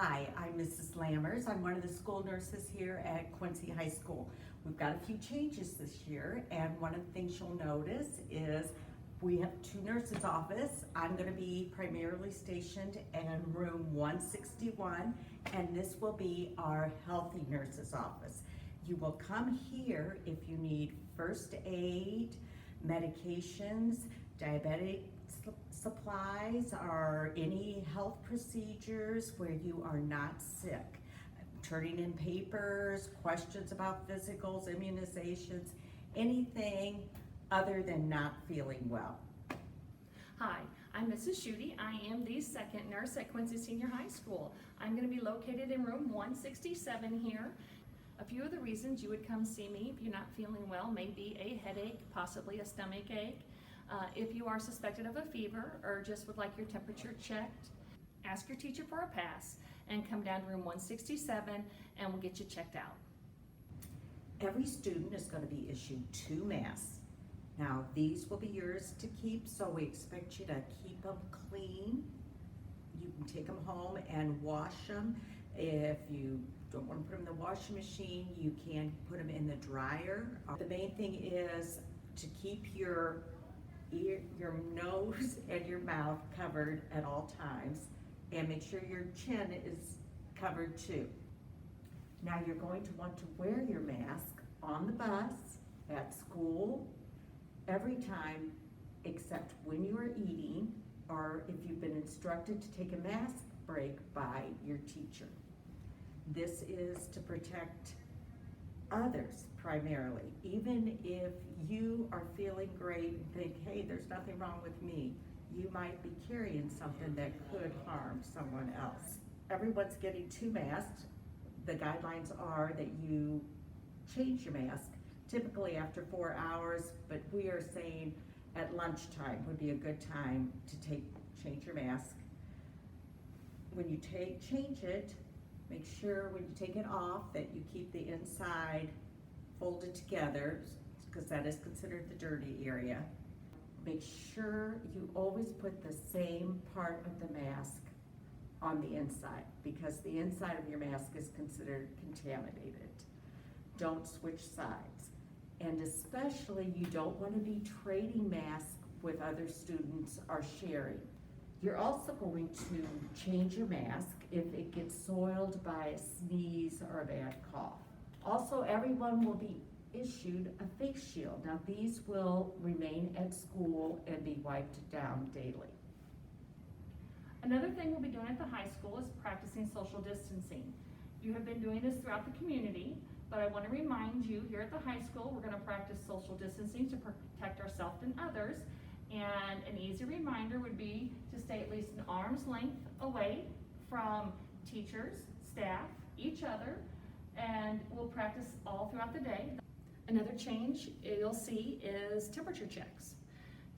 Hi, I'm Mrs. Lammers. I'm one of the school nurses here at Quincy High School. We've got a few changes this year, and one of the things you'll notice is we have two nurses' office. I'm going to be primarily stationed in room 161, and this will be our healthy nurses' office. You will come here if you need first aid, medications, diabetic supplies, or any health procedures where you are not sick. Turning in papers, questions about physicals, immunizations, anything other than not feeling well. Hi, I'm Mrs. Schutte. I am the second nurse at Quincy Senior High School. I'm going to be located in room 167 here. A few of the reasons you would come see me if you're not feeling well may be a headache, possibly a stomach ache. If you are suspected of a fever or just would like your temperature checked, ask your teacher for a pass and come down to room 167 and we'll get you checked out. Every student is going to be issued 2 masks. Now, these will be yours to keep, so we expect you to keep them clean. You can take them home and wash them. If you don't want to put them in the washing machine, you can put them in the dryer. The main thing is to keep your nose and your mouth covered at all times, and make sure your chin is covered too. Now, you're going to want to wear your mask on the bus, at school, every time except when you are eating or if you've been instructed to take a mask break by your teacher. This is to protect others primarily. Even if you are feeling great and think, hey, there's nothing wrong with me, you might be carrying something that could harm someone else. Everyone's getting 2 masks. The guidelines are that you change your mask typically after 4 hours, but we are saying at lunchtime would be a good time to change your mask. When you change it, make sure when you take it off that you keep the inside folded together, because that is considered the dirty area. Make sure you always put the same part of the mask on the inside, because the inside of your mask is considered contaminated. Don't switch sides. And especially, you don't want to be trading masks with other students or sharing. You're also going to change your mask if it gets soiled by a sneeze or a bad cough. Also, everyone will be issued a face shield. Now, these will remain at school and be wiped down daily. Another thing we'll be doing at the high school is practicing social distancing. You have been doing this throughout the community, but I want to remind you here at the high school, we're going to practice social distancing to protect ourselves and others. And an easy reminder would be to stay at least an arm's length away from teachers, staff, each other, and we'll practice all throughout the day. Another change you'll see is temperature checks.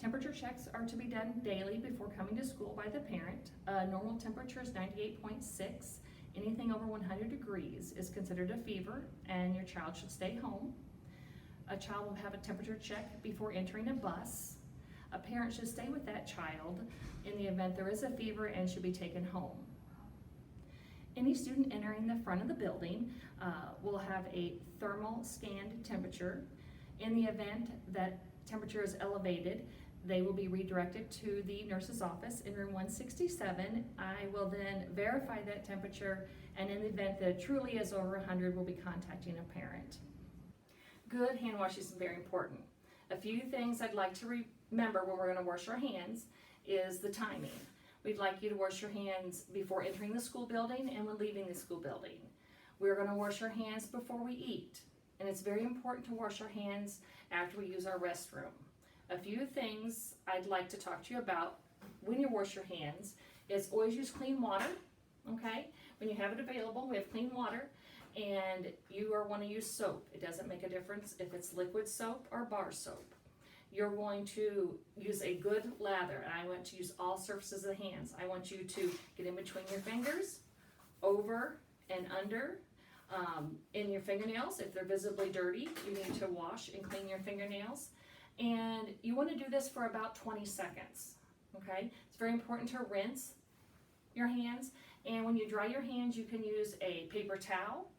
Temperature checks are to be done daily before coming to school by the parent. Normal temperature is 98.6. Anything over 100 degrees is considered a fever and your child should stay home. A child will have a temperature check before entering a bus. A parent should stay with that child in the event there is a fever and should be taken home. Any student entering the front of the building will have a thermal scanned temperature. In the event that temperature is elevated, they will be redirected to the nurse's office in room 167. I will then verify that temperature, and in the event that it truly is over 100, we'll be contacting a parent. Good hand washing is very important. A few things I'd like to remember when we're going to wash our hands is the timing. We'd like you to wash your hands before entering the school building and when leaving the school building. We're going to wash our hands before we eat, and it's very important to wash our hands after we use our restroom. A few things I'd like to talk to you about when you wash your hands is always use clean water, okay? When you have it available, we have clean water, and you want to use soap. It doesn't make a difference if it's liquid soap or bar soap. You're going to use a good lather, and I want to use all surfaces of the hands. I want you to get in between your fingers, over and under, in your fingernails. If they're visibly dirty, you need to wash and clean your fingernails. And you want to do this for about 20 seconds, okay? It's very important to rinse your hands And when you dry your hands, you can use a paper towel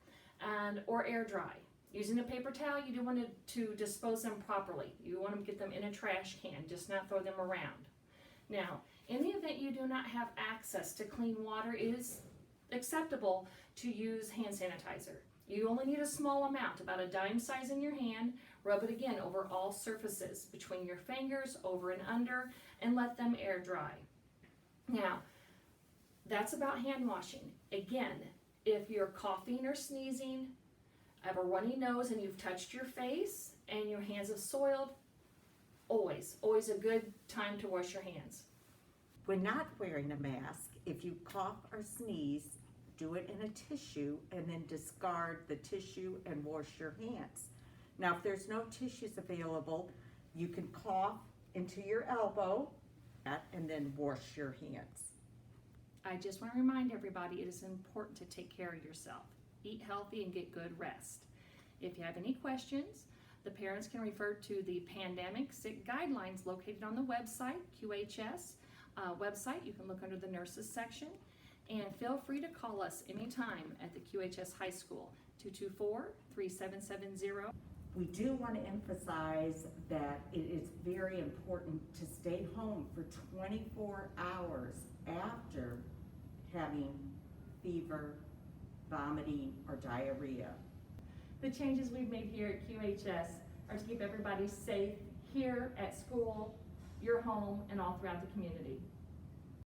or air dry. Using a paper towel, you do want to dispose them properly. You want to get them in a trash can, just not throw them around. Now, in the event you do not have access to clean water, it is acceptable to use hand sanitizer. You only need a small amount, about a dime size in your hand. Rub it again over all surfaces, between your fingers, over and under, and let them air dry. Now, that's about hand washing. Again, if you're coughing or sneezing, have a runny nose, and you've touched your face and your hands have soiled, always a good time to wash your hands. When not wearing a mask, if you cough or sneeze, do it in a tissue and then discard the tissue and wash your hands. Now, if there's no tissues available, you can cough into your elbow and then wash your hands. I just want to remind everybody it is important to take care of yourself. Eat healthy and get good rest. If you have any questions, the parents can refer to the Pandemic Sick Guidelines located on the website, QHS website. You can look under the nurses section. And feel free to call us anytime at the QHS High School, 224-3770. We do want to emphasize that it is very important to stay home for 24 hours after having fever, vomiting, or diarrhea. The changes we've made here at QHS are to keep everybody safe here at school, your home, and all throughout the community.